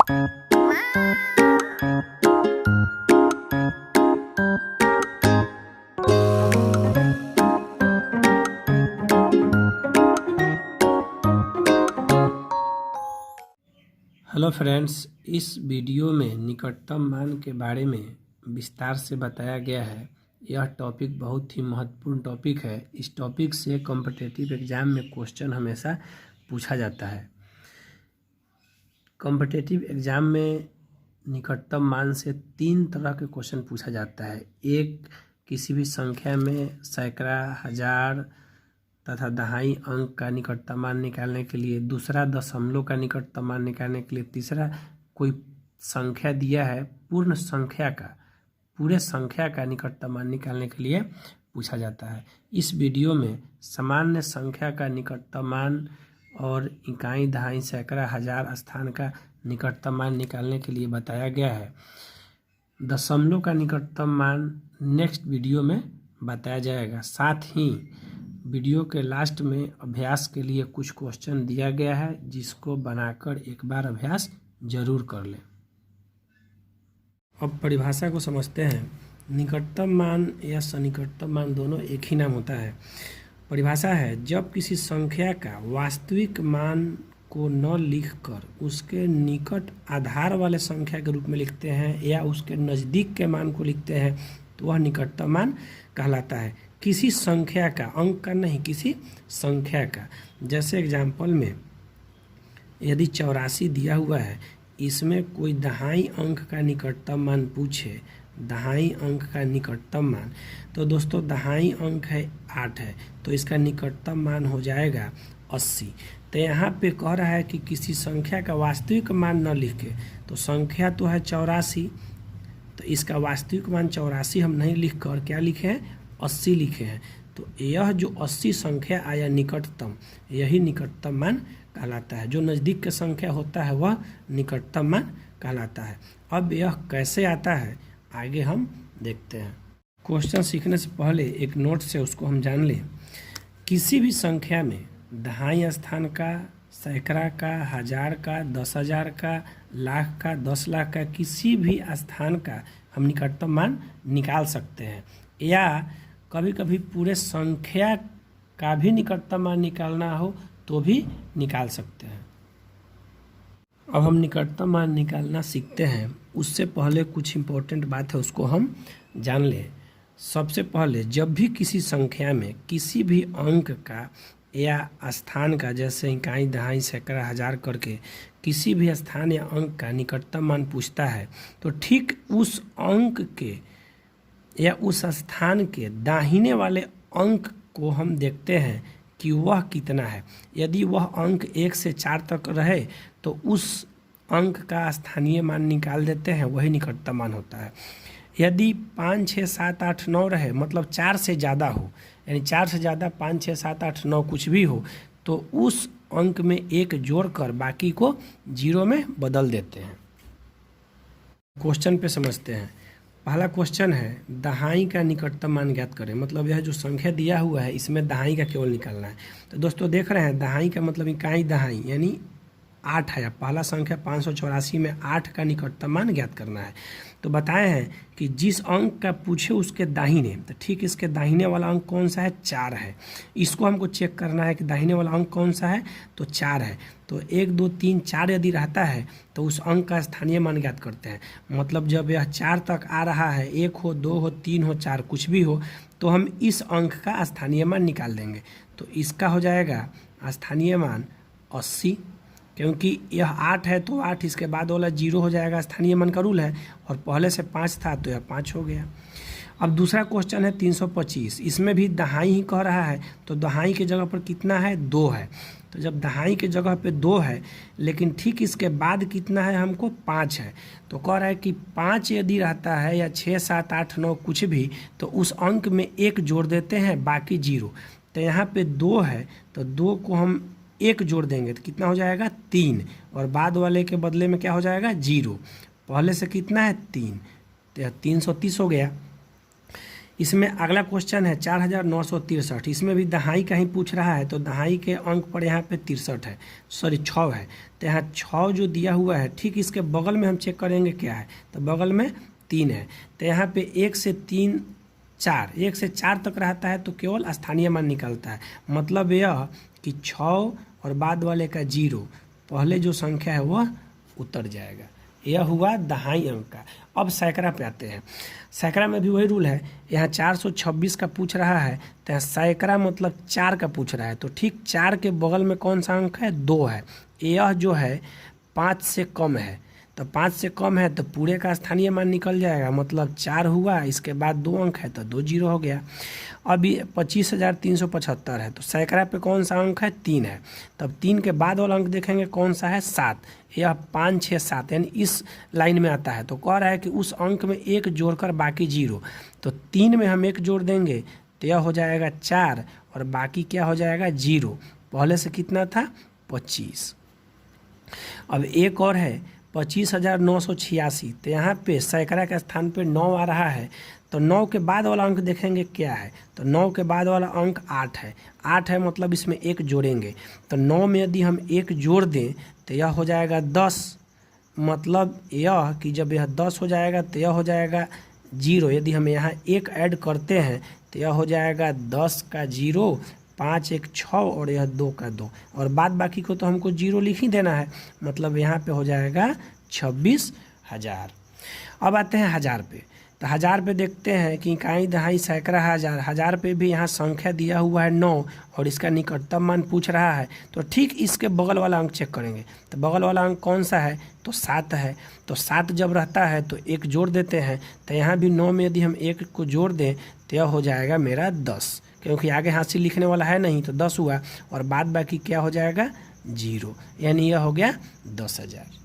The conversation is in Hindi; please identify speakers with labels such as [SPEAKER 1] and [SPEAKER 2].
[SPEAKER 1] हेलो फ्रेंड्स, इस वीडियो में निकटतम मान के बारे में विस्तार से बताया गया है। यह टॉपिक बहुत ही महत्वपूर्ण टॉपिक है। इस टॉपिक से कॉम्पिटिटिव एग्ज़ाम में क्वेश्चन हमेशा पूछा जाता है। कॉम्पिटिटिव एग्ज़ाम में निकटतम मान से 3 तरह के क्वेश्चन पूछा जाता है। एक, किसी भी संख्या में सैकड़ा, हजार तथा दहाई अंक का निकटतम मान निकालने के लिए। दूसरा, दशमलव का निकटतम मान निकालने के लिए। तीसरा, कोई संख्या दिया है पूरे संख्या का निकटतम मान निकालने के लिए पूछा जाता है। इस वीडियो में सामान्य संख्या का निकटतम मान और इकाई, दहाई, सैकड़ा, हजार स्थान का निकटतम मान निकालने के लिए बताया गया है। दशमलव का निकटतम मान नेक्स्ट वीडियो में बताया जाएगा। साथ ही वीडियो के लास्ट में अभ्यास के लिए कुछ क्वेश्चन दिया गया है, जिसको बनाकर एक बार अभ्यास जरूर कर लें। अब परिभाषा को समझते हैं। निकटतम मान या सन्निकटतम मान दोनों एक ही नाम होता है। परिभाषा है, जब किसी संख्या का वास्तविक मान को न लिखकर उसके निकट आधार वाले संख्या के रूप में लिखते हैं या उसके नज़दीक के मान को लिखते हैं तो वह निकटतम मान कहलाता है। किसी संख्या का, अंक का नहीं, किसी संख्या का। जैसे एग्जाम्पल में यदि 84 दिया हुआ है, इसमें कोई दहाई अंक का निकटतम मान पूछे, दहाई अंक का निकटतम मान, तो दोस्तों दहाई अंक है 8 है, तो इसका निकटतम मान हो जाएगा 80। तो यहाँ पे कह रहा है कि किसी संख्या का वास्तविक मान न लिखे, तो संख्या तो है 84, तो इसका वास्तविक मान 84 हम नहीं लिख कर क्या लिखे हैं, 80 लिखे हैं। तो यह जो 80 संख्या आया निकटतम, यही निकटतम मान कहलाता है। जो नज़दीक का संख्या होता है वह निकटतम मान कहलाता है। अब यह कैसे आता है आगे हम देखते हैं। क्वेश्चन सीखने से पहले एक नोट से उसको हम जान लें। किसी भी संख्या में दहाई स्थान का, सैकड़ा का, हजार का, 10,000 का, लाख का, 10 लाख का, किसी भी स्थान का हम निकटतम मान निकाल सकते हैं, या कभी कभी पूरे संख्या का भी निकटतम मान निकालना हो तो भी निकाल सकते हैं। अब हम निकटतम मान निकालना सीखते हैं। उससे पहले कुछ इम्पोर्टेंट बात है, उसको हम जान लें। सबसे पहले, जब भी किसी संख्या में किसी भी अंक का या स्थान का, जैसे इकाई, दहाई, सैकड़ा, हजार करके किसी भी स्थान या अंक का निकटतम मान पूछता है, तो ठीक उस अंक के या उस स्थान के दाहिने वाले अंक को हम देखते हैं कि वह कितना है। यदि वह अंक 1 से 4 तक रहे तो उस अंक का स्थानीय मान निकाल देते हैं, वही निकटतम मान होता है। यदि 5, 6, 7, 8, 9 रहे, मतलब 4 से ज़्यादा हो, यानी 4 से ज़्यादा 5, 6, 7, 8, 9 कुछ भी हो, तो उस अंक में 1 जोड़कर बाकी को 0 में बदल देते हैं। क्वेश्चन पे समझते हैं। पहला क्वेश्चन है, दहाई का निकटतम मान ज्ञात करें। मतलब यह जो संख्या दिया हुआ है इसमें दहाई का केवल निकालना है। तो दोस्तों देख रहे हैं, दहाई का मतलब इकाई दहाई यानी 8 है। पहला संख्या 584 में 8 का निकटतम मान ज्ञात करना है। तो बताए हैं कि जिस अंक का पूछे उसके दाहिने, तो ठीक इसके दाहिने वाला अंक कौन सा है, 4 है। इसको हमको चेक करना है कि दाहिने वाला अंक कौन सा है, तो 4 है। तो 1, 2, 3, 4 यदि रहता है तो उस अंक का स्थानीय मान ज्ञात करते हैं। मतलब जब यह 4 तक आ रहा है, 1 हो, 2 हो, 3 हो, 4 कुछ भी हो, तो हम इस अंक का स्थानीय मान निकाल देंगे। तो इसका हो जाएगा स्थानीय मान 80, क्योंकि यह 8 है तो 8 इसके बाद वाला 0 हो जाएगा, स्थानीय मान का रूल है, और पहले से 5 था तो यह 5 हो गया। अब दूसरा क्वेश्चन है 325। इसमें भी दहाई ही कह रहा है, तो दहाई के जगह पर कितना है, 2 है। तो जब दहाई के जगह पे 2 है, लेकिन ठीक इसके बाद कितना है हमको, 5 है, तो कह रहा है कि 5 यदि रहता है या 6, 7, 8, 9 कुछ भी, तो उस अंक में 1 जोड़ देते हैं, बाकी 0। तो यहाँ पे 2 है, तो 2 को हम 1 जोड़ देंगे तो कितना हो जाएगा, 3, और बाद वाले के बदले में क्या हो जाएगा, 0। पहले से कितना है, 3, तो यह 330 हो गया। इसमें अगला क्वेश्चन है 4963। इसमें भी दहाई का ही पूछ रहा है, तो दहाई के अंक पर यहाँ पे 63 है, सॉरी 6 है। तो यहाँ 6 जो दिया हुआ है, ठीक इसके बगल में हम चेक करेंगे क्या है, तो बगल में 3 है। तो यहाँ पे 1 से 3 4, 1 से 4 तक रहता है तो केवल स्थानीय मान निकलता है। मतलब यह कि 6 और बाद वाले का 0, पहले जो संख्या है वह उतर जाएगा। यह हुआ दहाई अंक का। अब सैकड़ा पे आते हैं। सैकड़ा में भी वही रूल है, यहाँ 426 का पूछ रहा है, तो यहाँ सैकड़ा मतलब 4 का पूछ रहा है। तो ठीक 4 के बगल में कौन सा अंक है, 2 है। यह जो है 5 से कम है, तो 5 से कम है तो पूरे का स्थानीय मान निकल जाएगा, मतलब 4 हुआ, इसके बाद 2 अंक है तो 2 0 हो गया। अभी 25,375 है, तो सैकड़ा पे कौन सा अंक है, 3 है। तब 3 के बाद वाला अंक देखेंगे कौन सा है, 7। यह 5 6 7 यानी इस लाइन में आता है। तो कह रहा है कि उस अंक में 1 जोड़कर बाकी 0, तो 3 में हम 1 जोड़ देंगे तो यह हो जाएगा 4 और बाकी क्या हो जाएगा 0। पहले से कितना था, 25। अब एक और है 25,986। तो यहाँ पे सैकड़ा के स्थान पे 9 आ रहा है, तो 9 के बाद वाला अंक देखेंगे क्या है, तो 9 के बाद वाला अंक 8 है। 8 है मतलब इसमें 1 जोड़ेंगे, तो 9 में यदि हम 1 जोड़ दें तो यह हो जाएगा 10। मतलब यह कि जब यह 10 हो जाएगा तो यह हो जाएगा 0। यदि हम यहाँ 1 ऐड करते हैं तो यह हो जाएगा 10 का 0, 5 1 6 और यह 2 का 2, और बाद बाकी को तो हमको 0 लिख ही देना है। मतलब यहाँ पे हो जाएगा 26,000। अब आते हैं 1000 पे। तो 1000 पे देखते हैं कि इकाई दहाई सैकड़ा 1000। 1000 पे भी यहाँ संख्या दिया हुआ है 9 और इसका निकटतम मान पूछ रहा है। तो ठीक इसके बगल वाला अंक चेक करेंगे, तो बगल वाला अंक कौन सा है, तो 7 है। तो 7 जब रहता है तो 1 जोड़ देते हैं, तो यहाँ भी 9 में यदि हम 1 को जोड़ दें तो यह हो जाएगा मेरा 10, क्योंकि आगे हाथ से लिखने वाला है नहीं, तो 10 हुआ और बाद बाकी क्या हो जाएगा 0, यानी यह हो गया 10,000।